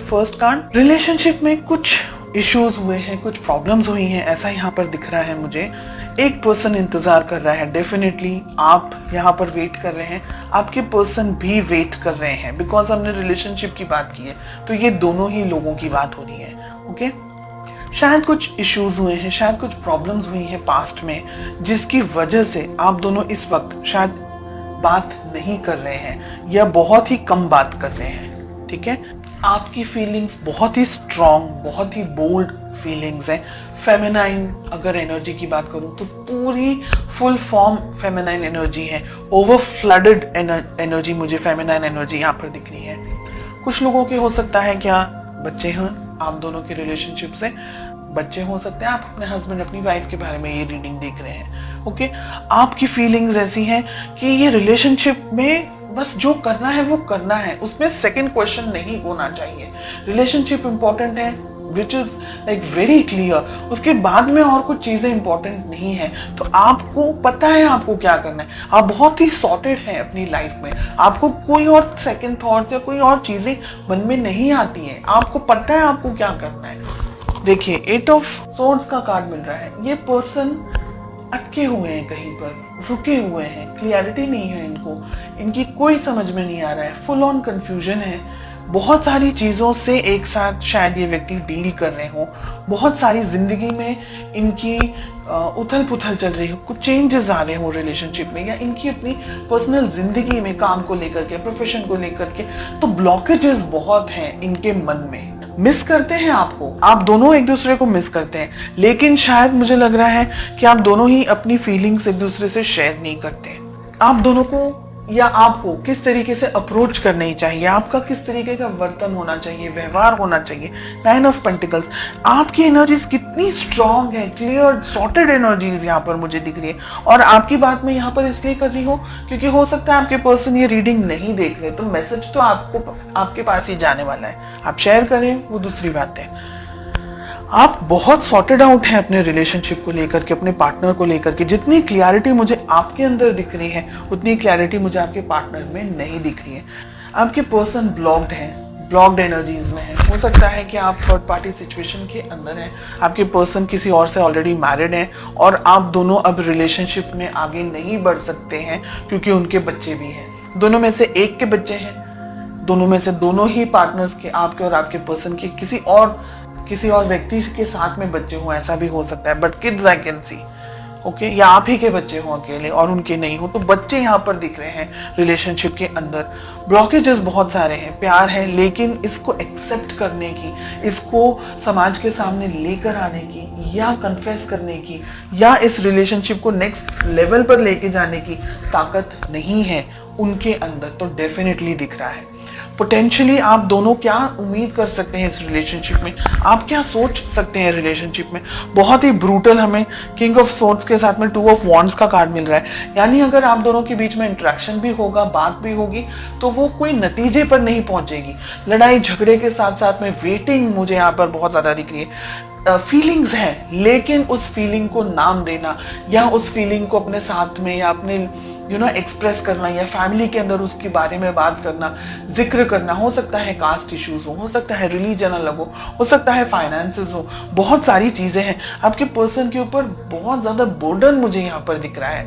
First card. Relationship में कुछ issues हुए हैं, कुछ प्रॉब्लम्स हुई हैं, ऐसा यहाँ पर दिख रहा है मुझे। एक पर्सन इंतजार कर रहा है, डेफिनेटली आप यहाँ पर वेट कर रहे हैं, आपके पर्सन भी वेट कर रहे हैं, बिकॉज हमने रिलेशनशिप की बात की है तो ये दोनों ही लोगों की बात हो रही है। ओके, शायद कुछ इश्यूज हुए हैं, शायद कुछ प्रॉब्लम्स हुई हैं पास्ट में, जिसकी वजह से आप दोनों इस वक्त शायद बात नहीं कर रहे हैं या बहुत ही कम बात कर रहे हैं। ठीक है, आपकी फीलिंग्स बहुत ही स्ट्रॉन्ग, बहुत ही बोल्ड फीलिंग्स हैं। फेमिनाइन अगर एनर्जी की बात करूं तो पूरी फुल फॉर्म फेमिनाइन एनर्जी है, ओवर फ्लडेड एनर्जी मुझे फेमिनाइन एनर्जी यहाँ पर दिख रही है। कुछ लोगों के हो सकता है क्या बच्चे हैं, आप दोनों के रिलेशनशिप से बच्चे हो सकते हैं, आप अपने हस्बैंड अपनी वाइफ के बारे में ये रीडिंग देख रहे हैं। ओके, आपकी फीलिंग्स ऐसी हैं कि ये रिलेशनशिप में बस जो करना है वो करना है, उसमें सेकंड क्वेश्चन नहीं होना चाहिए। रिलेशनशिप इंपॉर्टेंट है, which is like very clear, उसके बाद में और कुछ चीजें इंपॉर्टेंट नहीं है। तो आपको पता है आपको क्या करना है, आप बहुत ही सॉर्टेड हैं अपनी लाइफ में, आपको कोई और सेकंड थॉट्स या कोई और चीजें मन में नहीं आती हैं, आपको पता है आपको क्या करना है। देखिए, 8 ऑफ सोर्ड्स का कार्ड मिल रहा है, ये पर्सन अटके हुए हैं, कहीं पर रुके हुए हैं, क्लियरिटी नहीं है इनको, इनकी कोई समझ में नहीं आ रहा है, फुल ऑन कंफ्यूजन है। बहुत सारी चीजों से एक साथ शायद ये व्यक्ति डील कर रहे हो, बहुत सारी जिंदगी में इनकी उथल पुथल चल रही हो, कुछ चेंजेस आ रहे हो रिलेशनशिप में, या इनकी अपनी पर्सनल जिंदगी में काम को लेकर के, प्रोफेशन को लेकर के, तो ब्लॉकेजेस बहुत हैं इनके मन में। मिस करते हैं आपको, आप दोनों एक दूसरे को मिस करते हैं, लेकिन शायद मुझे लग रहा है कि आप दोनों ही अपनी फीलिंग्स एक दूसरे से शेयर नहीं करते। आप दोनों को या आपको किस तरीके से अप्रोच करनी चाहिए, आपका किस तरीके का वर्तन होना चाहिए, व्यवहार होना चाहिए। 9 ऑफ पेंटिकल्स, आपकी एनर्जीज कितनी स्ट्रांग है, क्लियर सॉर्टेड एनर्जीज यहाँ पर मुझे दिख रही है। और आपकी बात मैं यहाँ पर इसलिए कर रही हूँ क्योंकि हो सकता है आपके पर्सन ये रीडिंग नहीं देख रहे, तो मैसेज तो आपको आपके पास ही जाने वाला है, आप शेयर करें वो दूसरी बात है। आप बहुत सॉर्टेड आउट हैं अपने रिलेशनशिप को लेकर के, अपने पार्टनर को लेकर के। जितनी क्लैरिटी मुझे आपके अंदर दिख रही है उतनी क्लैरिटी मुझे आपके पार्टनर में नहीं दिख रही है। आपके पर्सन ब्लॉक्ड हैं, ब्लॉक्ड एनर्जीज में है। हो सकता है कि आप थर्ड पार्टी सिचुएशन के अंदर हैं, आपके पर्सन किसी और से ऑलरेडी मैरिड हैं और आप दोनों अब रिलेशनशिप में आगे नहीं बढ़ सकते हैं क्योंकि उनके बच्चे भी हैं। दोनों में से एक के बच्चे हैं, दोनों में से दोनों ही पार्टनर्स के, आपके और आपके पर्सन के किसी और व्यक्ति के साथ में बच्चे हों, ऐसा भी हो सकता है, but kids I can see. Okay, या आप ही के बच्चे हों अकेले और उनके नहीं हो, तो बच्चे यहाँ पर दिख रहे हैं रिलेशनशिप के अंदर। ब्लॉकेजेस बहुत सारे हैं, प्यार है लेकिन इसको एक्सेप्ट करने की, इसको समाज के सामने लेकर आने की या कन्फेस करने की या इस रिलेशनशिप को नेक्स्ट लेवल पर लेके जाने की ताकत नहीं है उनके अंदर, तो डेफिनेटली दिख रहा है। पोटेंशियली आप दोनों क्या उम्मीद कर सकते हैं इस रिलेशनशिप में, आप क्या सोच सकते हैं रिलेशनशिप में। बहुत ही ब्रूटल हमें किंग ऑफ सोर्ड्स के साथ में 2 ऑफ वॉन्ड्स का कार्ड मिल रहा है, यानी अगर आप दोनों के बीच में इंटरेक्शन भी होगा, बात भी होगी, तो वो कोई नतीजे पर नहीं पहुंचेगी। लड़ाई झगड़े के साथ साथ में वेटिंग मुझे यहाँ पर बहुत ज्यादा दिख रही है। फीलिंग्स है लेकिन उस फीलिंग को नाम देना या उस फीलिंग को अपने साथ में या अपने एक्सप्रेस करना या फैमिली के अंदर उसके बारे में बात करना, जिक्र करना, हो सकता है कास्ट इश्यूज हो सकता है रिलीजन अलग हो सकता है फाइनेंसेस हो, बहुत सारी चीजें हैं। आपके पर्सन के ऊपर बहुत ज्यादा बर्डन मुझे यहाँ पर दिख रहा है।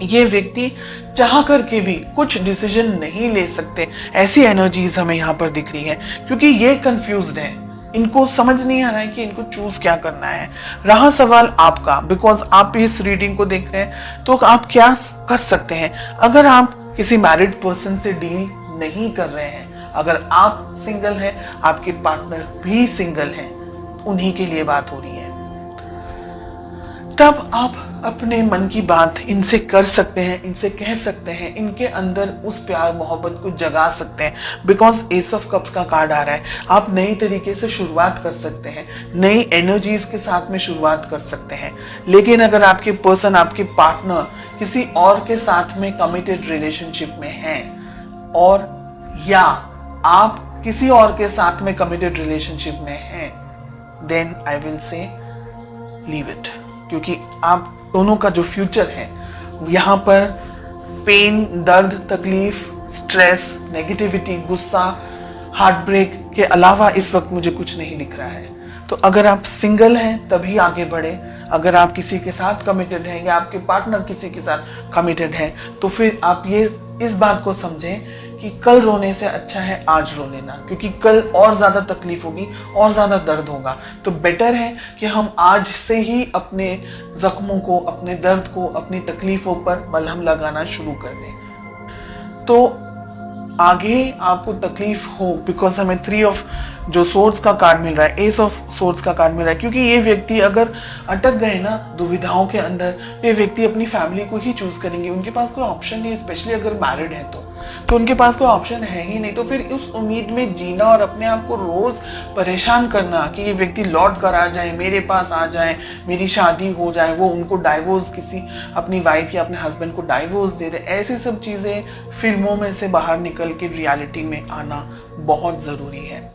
ये व्यक्ति चाह करके भी कुछ डिसीजन नहीं ले सकते, ऐसी एनर्जीज हमें यहाँ पर दिख रही है क्योंकि ये कंफ्यूज्ड है, इनको समझ नहीं आ रहा है कि इनको चूज क्या करना है। रहा सवाल आपका, बिकॉज आप इस रीडिंग को देख रहे हैं, तो आप क्या कर सकते हैं। अगर आप किसी मैरिड पर्सन से डील नहीं कर रहे हैं, अगर आप सिंगल हैं, आपके पार्टनर भी सिंगल हैं, उन्हीं के लिए बात हो रही है, तब आप अपने मन की बात इनसे कर सकते हैं, इनसे कह सकते हैं, इनके अंदर उस प्यार मोहब्बत को जगा सकते हैं। बिकॉज एस ऑफ कप्स का कार्ड आ रहा है, आप नई तरीके से शुरुआत कर सकते हैं, नई एनर्जीज के साथ में शुरुआत कर सकते हैं। लेकिन अगर आपके पर्सन, आपके पार्टनर किसी और के साथ में कमिटेड रिलेशनशिप में हैं, और या आप किसी और के साथ में कमिटेड रिलेशनशिप में हैं, then I will say leave it, क्योंकि आप दोनों का जो फ्यूचर है यहाँ पर पेन, दर्द, तकलीफ, स्ट्रेस, नेगेटिविटी, गुस्सा हार्ट ब्रेक के अलावा इस वक्त मुझे कुछ नहीं दिख रहा है। तो अगर आप सिंगल हैं तभी आगे बढ़े, अगर आप किसी के साथ कमिटेड हैं या आपके पार्टनर किसी के साथ कमिटेड है तो फिर आप ये इस बात को समझें कि कल रोने से अच्छा है आज रो लेना, क्योंकि कल और ज्यादा तकलीफ होगी और ज्यादा दर्द होगा। तो बेटर है कि हम आज से ही अपने जख्मों को, अपने दर्द को, अपनी तकलीफों पर मलहम लगाना शुरू कर दें। तो आगे आपको तकलीफ हो, बिकॉज हमें 3 ऑफ जो सोर्स का कार्ड मिल रहा है, एस ऑफ सोर्स का कार्ड मिल रहा है, क्योंकि ये व्यक्ति अगर अटक गए ना दुविधाओं के अंदर, ये व्यक्ति अपनी फैमिली को ही चूज करेंगे। उनके पास कोई ऑप्शन नहीं, स्पेशली अगर मैरिड है तो उनके पास कोई ऑप्शन है ही नहीं। तो फिर उस उम्मीद में जीना और अपने आप को रोज परेशान करना कि ये व्यक्ति लौट कर आ जाए, मेरे पास आ जाए, मेरी शादी हो जाए, वो उनको डाइवोर्स, किसी अपनी वाइफ या अपने हस्बैंड को डाइवोर्स दे दे, ऐसी सब चीजें फिल्मों में से बाहर निकल के रियलिटी में आना बहुत जरूरी है।